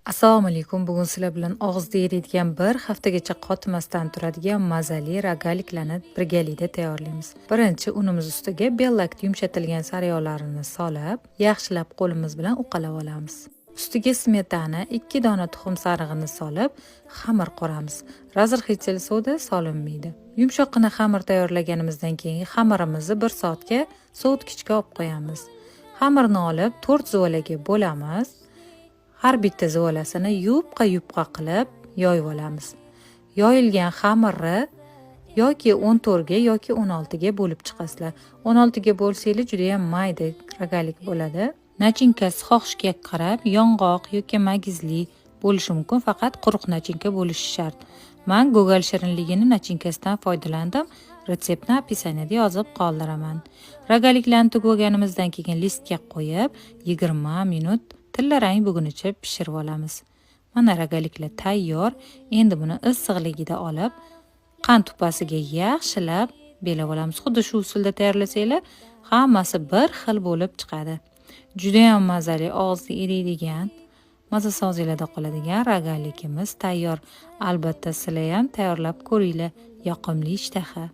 Assalomu alaykum. Bugun sizlar bilan og'izda eriydigan bir haftagacha qotimasdan turadigan mazali rogaliklarni birgalikda tayyorlaymiz. Birinchi unimiz ustiga bellakni yumshatilgan sariyog'larini solib, yaxshilab qo'limiz bilan uqalab olamiz. Ustiga smetana, 2 dona tuxum sarig'ini solib, xamir qoramiz. Razrxitsel soda solinmaydi. Yumshoqqina xamir tayyorlaganimizdan keyin xamirimizni 1 soatga sovutgichga olib qo'yamiz. Xamirni olib 4 zuvalaga bo'lamiz. Har bitta zuvalasini yupqa qilib yoyib olamiz. Yoyilgan xamirni yoki 14 ga yoki 16 ga bo'lib chiqasizlar. 16 ga bo'lsangiz juda ham mayda rogalik bo'ladi. Nachinkasi xohishga qarab yong'oq yoki magizli bo'lishi mumkin, faqat quruq nachinka bo'lishi shart. Men go'gal shirinligini nachinkasidan foydalandim. Retseptni opisaniyada yozib qoldiraman. Rogaliklarni tugaganimizdan keyin listga qo'yib 20 minut tillarang bo'lgunicha pishirib olamiz. Mana rogaliklar tayyor. Endi buni issiqligida olib, qand upasiga yaxshilab belab olamiz. Xuddi shu usulda tayyorlasanglar, hammasi bir xil bo'lib chiqadi. Juda ham mazali, og'izda eriydigan, maza sozlarda qoladigan rogalikimiz tayyor. Albatta sizlar ham tayyorlab ko'ringlar. Yoqimli ishtaha.